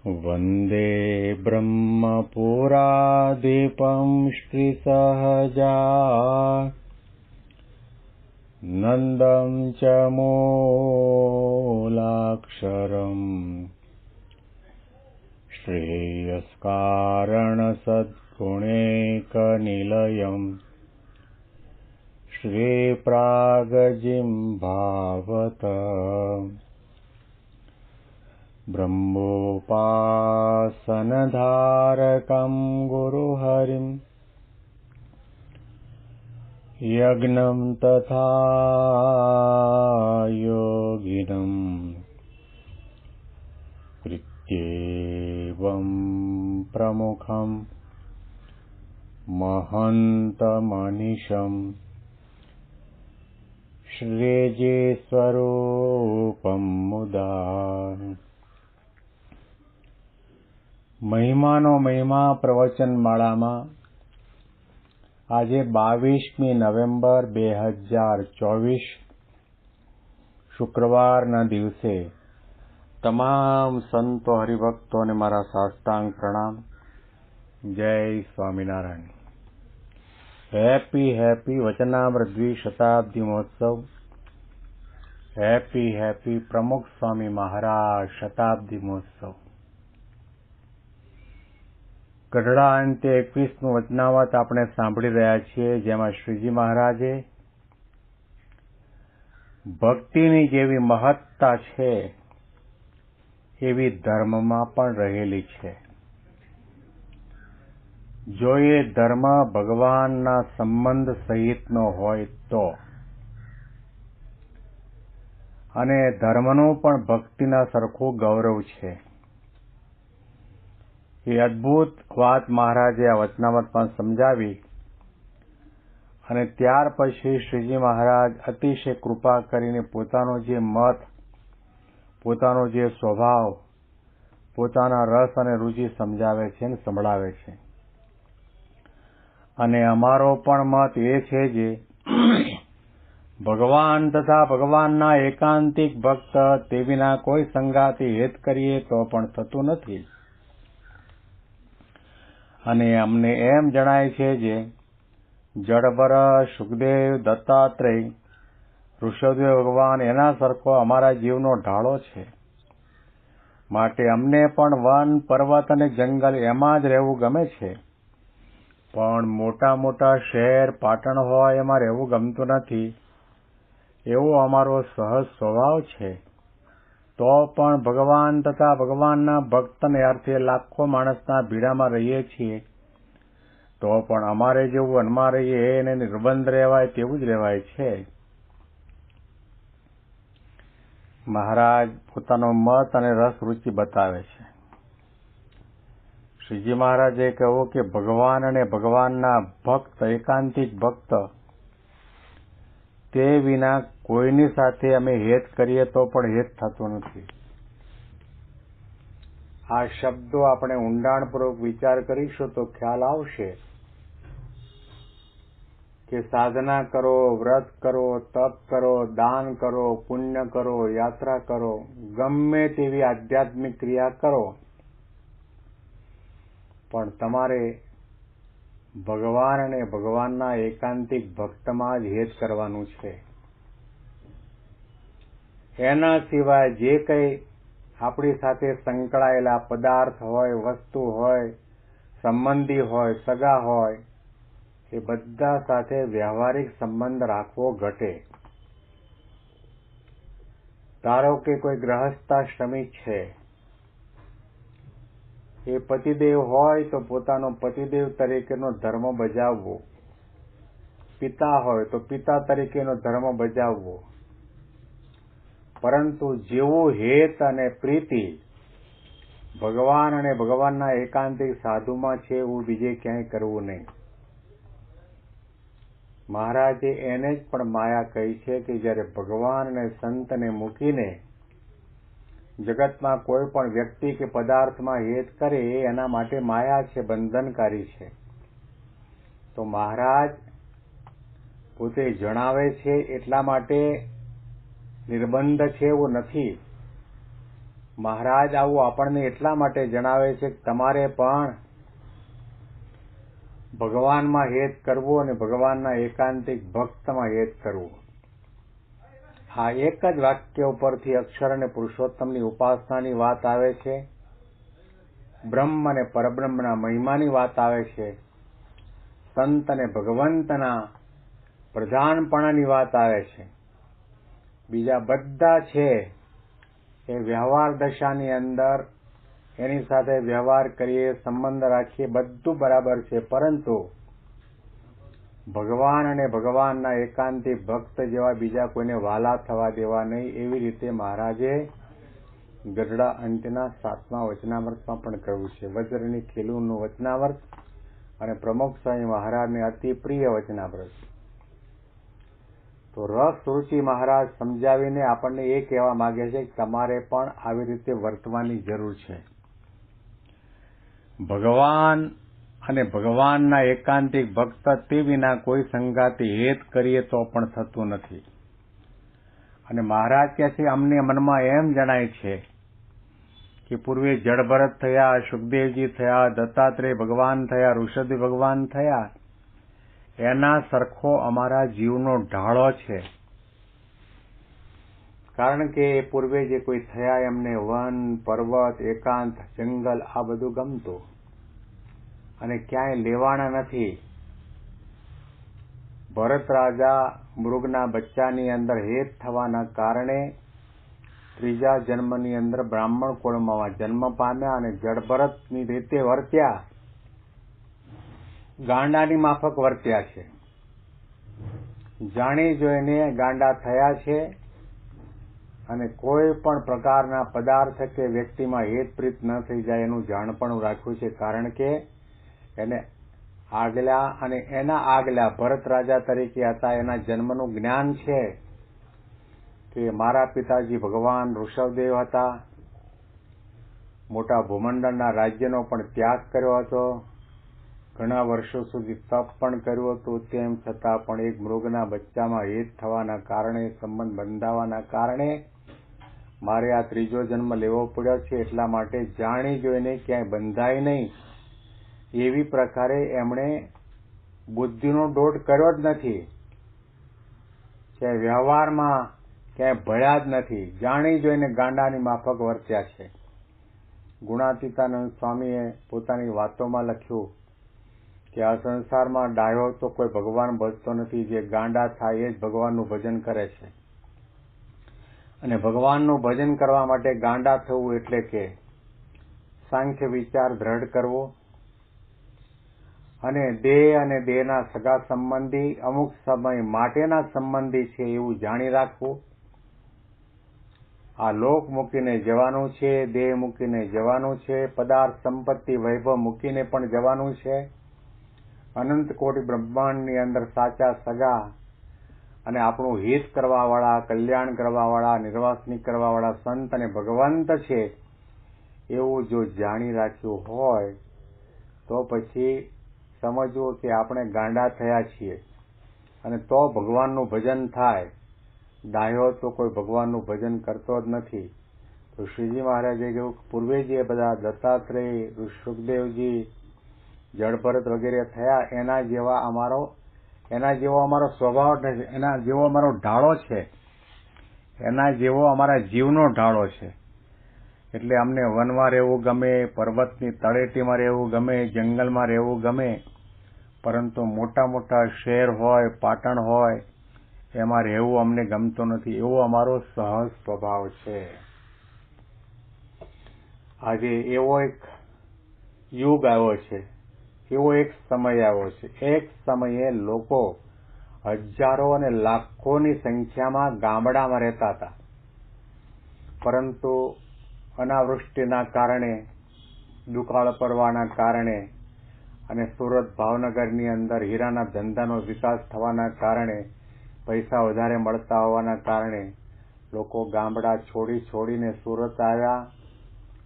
वन्दे ब्रह्मपुराधिपं श्रीसहजा नन्दं च मूलाक्षरम् श्रेयस्कारणसद्गुणैकनिलयम् श्रीप्रागजिह्वावत ब्रह्मोपासनधारकं गुरुहरिं यज्ञं तथा योगिनं कृत्येवं प्रमुखं महन्तमनिशं श्रेये स्वरूपं मुदा। મહિમાનો મહિમા પ્રવચન માળામાં આજે 22મી નવેમ્બર 2024 શુક્રવારના દિવસે તમામ સંતો હરિભક્તોને મારા સાષ્ટાંગ પ્રણામ. જય સ્વામિનારાયણ. હેપી વચનામૃત દ્વિશતાબ્દી મહોત્સવ. હેપી પ્રમુખ સ્વામી મહારાજ શતાબ્દી મહોત્સવ. ગઢડા અંતે 21નું વચનામૃત આપણે સાંભળી રહ્યા છીએ, જેમાં શ્રીજી મહારાજે ભક્તિની જેવી મહત્તા છે એવી ધર્મમાં પણ રહેલી છે. જો એ ધર્મ ભગવાનના સંબંધ સહિતનો હોય તો, અને ધર્મનું પણ ભક્તિના સરખું ગૌરવ છે. એ અદ્ભુત વાત મહારાજે આ વચનામૃતમાં સમજાવી અને ત્યાર પછી શ્રીજી મહારાજ અતિશય કૃપા કરીને પોતાનો જે મત, પોતાનો જે સ્વભાવ, પોતાના રસ અને રુચિ સમજાવે છે અને સંભળાવે છે. અને અમારો પણ મત એ છે જે ભગવાન તથા ભગવાનના એકાંતિક ભક્ત તે વિના કોઈ સંગાથી હેત કરીએ તો પણ થતું નથી. અને અમને એમ જણાય છે જે જડભર, સુખદેવ, દત્તાત્રેય, ઋષભદેવ ભગવાન એના સરખો અમારા જીવનો ઢાળો છે. માટે અમને પણ વન, પર્વત અને જંગલ એમાં જ રહેવું ગમે છે. પણ મોટા મોટા શહેર, પાટણ હોય એમાં રહેવું ગમતું નથી. એવો અમારો સહજ સ્વભાવ છે. તો પણ ભગવાન તથા ભગવાનના ભક્તને અર્થે લાખો માણસના ભીડામાં રહીએ છીએ, તો પણ અમારે જેવું વનમાં રહીએ એને નિર્બંધ રહેવાય તેવું જ રહેવાય છે. મહારાજ પોતાનો મત અને રસ રુચિ બતાવે છે. શ્રીજી મહારાજે કહ્યું કે ભગવાન અને ભગવાનના ભક્ત, એકાંતિક ભક્ત, તે વિના કોઈની સાથે અમે હેત કરીએ તો પણ હેત થતું નથી. આ શબ્દો આપણે ઊંડાણપૂર્વક વિચાર કરીશું તો ખ્યાલ આવશે કે સાધના કરો, વ્રત કરો, તપ કરો, દાન કરો, પુણ્ય કરો, યાત્રા કરો, ગમે તેવી આધ્યાત્મિક ક્રિયા કરો, પણ તમારે ભગવાન અને ભગવાનના એકાંતિક ભક્તમાં જ હેત કરવાનું છે. એના સિવાય જે કંઈ આપણી સાથે સંકળાયેલા પદાર્થ હોય, વસ્તુ હોય, સંબંધી હોય, સગા હોય, એ બધા સાથે વ્યવહારિક સંબંધ રાખવો ઘટે. ધારો કે કોઈ ગ્રહસ્થાશ્રમી છે, એ પતિદેવ હોય તો પોતાનો પતિદેવ તરીકેનો ધર્મ બજાવવો, પિતા હોય તો પિતા તરીકેનો ધર્મ બજાવવો. પરંતુ જેવું હેત અને પ્રીતિ ભગવાન અને ભગવાનના એકાંતિક સાધુમાં છે એવું બીજે ક્યાંય કરવું નહીં. મહારાજે એને જ પણ માયા કહી છે કે જ્યારે ભગવાન અને સંતને મૂકીને જગતમાં કોઈ પણ વ્યક્તિ કે પદાર્થમાં હેત કરે એ એના માટે માયા છે, બંધનકારી છે. તો મહારાજ પોતે જણાવે છે એટલા માટે નિર્બંધ છે એવું નથી. મહારાજ આવું આપણને એટલા માટે જણાવે છે કે તમારે પણ ભગવાનમાં હેત કરવું અને ભગવાનના એકાંતિક ભક્તમાં હેત કરવું. આ એક જ વાક્ય ઉપરથી અક્ષર અને પુરુષોત્તમની ઉપાસનાની વાત આવે છે, બ્રહ્મ અને પરબ્રહ્મના મહિમાની વાત આવે છે, સંત અને ભગવંતના પ્રધાનપણાની વાત આવે છે. બીજા બધા છે એ વ્યવહાર દશાની અંદર એની સાથે વ્યવહાર કરીએ, સંબંધ રાખીએ, બધું બરાબર છે, પરંતુ ભગવાન અને ભગવાનના એકાંતિક ભક્ત જેવા બીજા કોઈને વાલા થવા દેવા નહીં. એવી રીતે મહારાજે ગઢડા અંત્યના 7મા વચનામૃતમાં પણ કહ્યું છે. વજ્રની ખીલુનું વચનામૃત અને પ્રમુખ સ્વામી મહારાજને અતિ પ્રિય વચનામૃત. તો રસ રુચિ મહારાજ સમજાવીને આપણને એ કહેવા માંગે છે કે તમારે પણ આવી રીતે વર્તવાની જરૂર છે. ભગવાન અને ભગવાનના એકાંતિક ભક્ત તે વિના કોઈ સંગાતી હેત કરીએ તો પણ થતું નથી. અને મહારાજ કહે છે અમને મનમાં એમ જણાય છે કે પૂર્વે જડભરત થયા, સુખદેવજી થયા, દત્તાત્રેય ભગવાન થયા, ઋષભદેવ ભગવાન થયા, એના સરખો અમારા જીવનો ઢાળો છે. કારણ કે પૂર્વે જે કોઈ થયા એમને વન, પર્વત, એકાંત, જંગલ આ બધું ગમતું અને ક્યાંય લેવાના નથી. ભરત રાજા મૃગના બચ્ચાની અંદર હેત થવાના કારણે ત્રીજા જન્મની અંદર બ્રાહ્મણ કુળમાં જન્મ પામ્યા અને જડભરતની રીતે વર્ત્યા, ગાંડાની માફક વર્ત્યા છે. જાણી જોઈને ગાંડા થયા છે અને કોઈ પણ પ્રકારના પદાર્થ કે વ્યક્તિમાં હેતપ્રીત ન થઈ જાય એનું જાણપણું રાખ્યું છે. કારણ કે એને આગલા અને એના આગલા ભરત રાજા તરીકે હતા એના જન્મનું જ્ઞાન છે કે મારા પિતાજી ભગવાન ઋષભદેવ હતા. મોટા ભૂમંડળના રાજ્યનો પણ ત્યાગ કર્યો હતો, ઘણા વર્ષો સુધી તપ પણ કર્યું હતું. તેમ છતાં પણ એક મૃગના બચ્ચામાં હેત થવાના કારણે, સંબંધ બંધાવાના કારણે મારે આ ત્રીજો જન્મ લેવો પડ્યો છે. એટલા માટે જાણી જોઈને ક્યાંય બંધાય નહીં એવી પ્રકારે એમણે બુદ્ધિનો દોઢ કર્યો જ નથી, ક્યાંય વ્યવહારમાં ક્યાંય ભળ્યા જ નથી. જાણી જોઈને ગાંડાની માફક વર્ત્યા છે. ગુણાતીતાનંદ સ્વામીએ પોતાની વાતોમાં લખ્યું કે આ સંસારમાં ડાયો તો કોઈ ભગવાન ભજતો નથી, જે ગાંડા થાય એ જ ભગવાનનું ભજન કરે છે. અને ભગવાનનું ભજન કરવા માટે ગાંડા થવું એટલે કે સાંખ્ય વિચાર દ્રઢ કરવો અને દેહ અને દેહના સગા સંબંધી અમુક સમય માટેના સંબંધી છે એવું જાણી રાખવું. આ લોક મૂકીને જવાનું છે, દેહ મૂકીને જવાનું છે, પદાર્થ સંપત્તિ વૈભવ મૂકીને પણ જવાનું છે. અનંત કોટી બ્રહ્માંડની અંદર સાચા સગા અને આપણું હિત કરવાવાળા, કલ્યાણ કરવાવાળા, નિર્વાસની કરવાવાળા સંત અને ભગવંત છે એવું જો જાણી રાખ્યું હોય તો પછી સમજવું કે આપણે ગાંડા થયા છીએ અને તો ભગવાનનું ભજન થાય. ડાયો તો કોઈ ભગવાનનું ભજન કરતો જ નથી. તો શ્રીજી મહારાજે કહ્યું પૂર્વે જે બધા દત્તાત્રેય, સુખદેવજી, જડભરત વગેરે થયા એના જેવો અમારો સ્વભાવ નથી, એના જેવો અમારો ઢાળો છે, એના જેવો અમારા જીવનો ઢાળો છે. એટલે અમને વનમાં રહેવું ગમે, પર્વતની તળેટીમાં રહેવું ગમે, જંગલમાં રહેવું ગમે, પરંતુ મોટા મોટા શહેર હોય, પાટણ હોય એમાં રહેવું અમને ગમતું નથી. એવો અમારો સહજ સ્વભાવ છે. આજે એવો એક યુગ આવ્યો છે, એવો એક સમય આવ્યો છે. એક સમયે લોકો હજારો અને લાખોની સંખ્યામાં ગામડામાં રહેતા હતા, પરંતુ અનાવૃષ્ટિના કારણે, દુકાળ પડવાના કારણે અને સુરત ભાવનગરની અંદર હીરાના ધંધાનો વિકાસ થવાના કારણે, પૈસા વધારે મળતા હોવાના કારણે લોકો ગામડા છોડીને સુરત આવ્યા,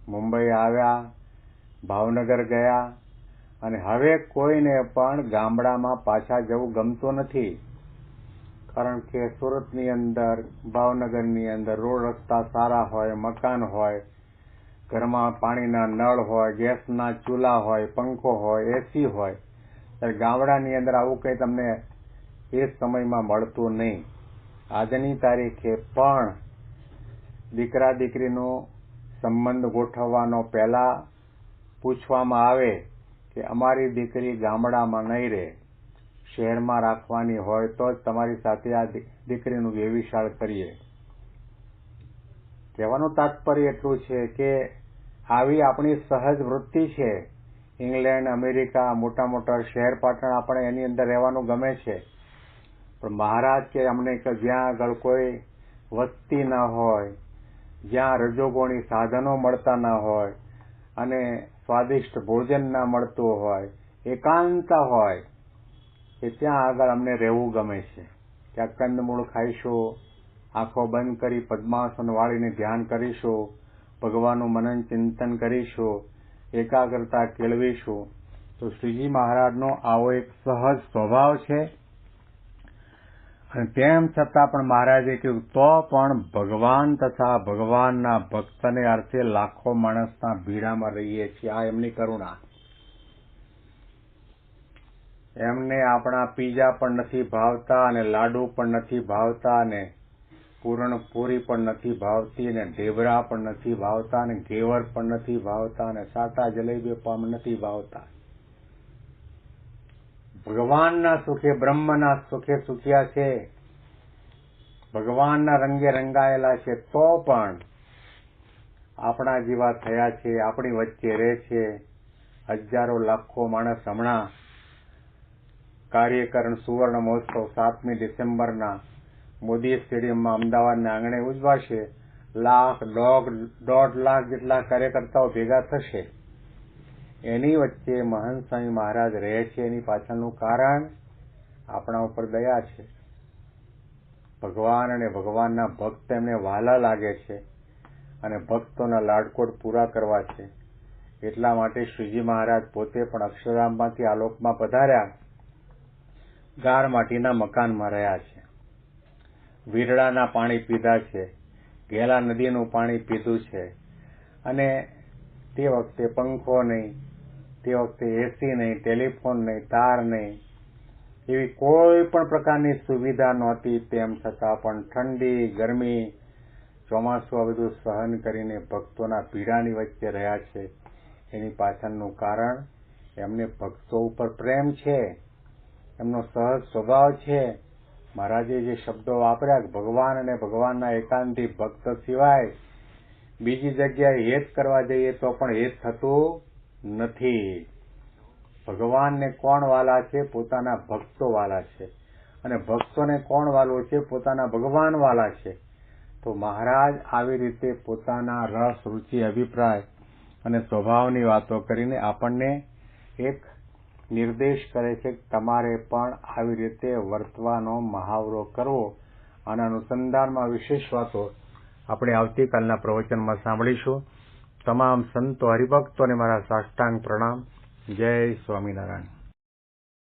મુંબઈ આવ્યા, ભાવનગર ગયા અને હવે કોઈને પણ ગામડામાં પાછા જવું ગમતું નથી. કારણ કે સુરતની અંદર, ભાવનગરની અંદર રોડ રસ્તા સારા હોય, મકાન હોય, ઘરમાં પાણીના નળ હોય, ગેસના ચૂલા હોય, પંખો હોય, એસી હોય, ત્યારે ગામડાની અંદર આવું કંઈ તમને એ સમયમાં મળતું નહીં. આજની તારીખે પણ દીકરા દીકરીનો સંબંધ ગોઠવવાનો પહેલા પૂછવામાં આવે કે અમારી દીકરી ગામડામાં નહીં રહે, શહેરમાં રાખવાની હોય તો જ તમારી સાથે આ દીકરીનું વેવિશાળ કરીએ. કહેવાનું તાત્પર્ય એટલું છે કે આવી આપણી સહજ વૃત્તિ છે. ઇંગ્લેન્ડ, અમેરિકા, મોટા મોટા શહેર પાટણ આપણે એની અંદર રહેવાનું ગમે છે, પણ મહારાજ કે અમને કે જ્યાં આગળ કોઈ વસ્તી ના હોય, જ્યાં રજોગુણી સાધનો મળતા ના હોય અને સ્વાદિષ્ટ ભોજન ના મળતું હોય, એકાંત હોય, કે ત્યાં આગળ અમને રહેવું ગમે છે. ત્યાં કંદમૂળ ખાઈશું, આંખો બંધ કરી પદ્માસન વાળીને ધ્યાન કરીશું, ભગવાનનું મનન ચિંતન કરીશું, એકાગ્રતા કેળવીશું. તો શ્રીજી મહારાજનો આવો એક સહજ સ્વભાવ છે. અને તેમ છતાં પણ મહારાજે કહ્યું તો પણ ભગવાન તથા ભગવાનના ભક્તને અર્થે લાખો માણસના ભીડામાં રહીએ છીએ. આ એમની કરુણા. એમને આપણા પીઝા પણ નથી ભાવતા, અને લાડુ પણ નથી ભાવતા, અને પૂરણપૂરી પણ નથી ભાવતી, અને ઢેબરા પણ નથી ભાવતા, અને ઘેવર પણ નથી ભાવતા, અને સાટા જલેબી પણ નથી ભાવતા. ભગવાનના સુખે, બ્રહ્મના સુખે સુખ્યા છે, ભગવાનના રંગે રંગાયેલા છે, તો પણ આપણા જેવા થયા છે, આપણી વચ્ચે રહે છે. હજારો લાખો માણસ હમણાં કાર્યકરણ સુવર્ણ મહોત્સવ 7મી ડિસેમ્બરના મોદી સ્ટેડિયમમાં અમદાવાદના આંગણે ઉજવાશે. દોઢ લાખ જેટલા કાર્યકર્તાઓ ભેગા થશે. એની વચ્ચે મહંત સ્વામી મહારાજ રહે છે. એની પાછળનું કારણ આપણા ઉપર દયા છે. ભગવાન અને ભગવાનના ભક્ત એમને વહાલા લાગે છે, અને ભક્તોના લાડકોડ પૂરા કરવા છે. એટલા માટે શ્રીજી મહારાજ પોતે પણ અક્ષરધામમાંથી આલોકમાં પધાર્યા. ગાર માટીના મકાનમાં રહ્યા છે, વીરડાના પાણી પીધા છે, ઘેલા નદીનું પાણી પીધું છે, અને તે વખતે પંખો નહીં, તે વખતે એસી નહીં, ટેલિફોન નહીં, તાર નહીં, એવી કોઈ પણ પ્રકારની સુવિધા નહોતી. તેમ છતાં પણ ઠંડી, ગરમી, ચોમાસું આ બધું સહન કરીને ભક્તોના ભીડાની વચ્ચે રહ્યા છે. એની પાછળનું કારણ એમને ભક્તો ઉપર પ્રેમ છે, એમનો સહજ સ્વભાવ છે. મહારાજે જે શબ્દો વાપર્યા કે ભગવાન અને ભગવાનના એકાંતિક ભક્ત સિવાય બીજી જગ્યાએ હેત કરવા જઈએ તો પણ હેત થતું નથી. ભગવાનને કોણ વાલા છે? પોતાના ભક્તો વાલા છે. અને ભક્તોને કોણ વાલો છે? પોતાના ભગવાન વાલા છે. તો મહારાજ આવી રીતે પોતાના રસ, રુચિ, અભિપ્રાય અને સ્વભાવની વાતો કરીને આપણને એક નિર્દેશ કરે છે કે તમારે પણ આવી રીતે વર્તવાનો મહાવરો કરવો. આના અનુસંધાનમાં વિશેષ વાતો આપણે આવતીકાલના પ્રવચનમાં સાંભળીશું. તમામ સંતો હરિભક્તોને મારા સાષ્ટાંગ પ્રણામ. જય સ્વામિનારાયણ.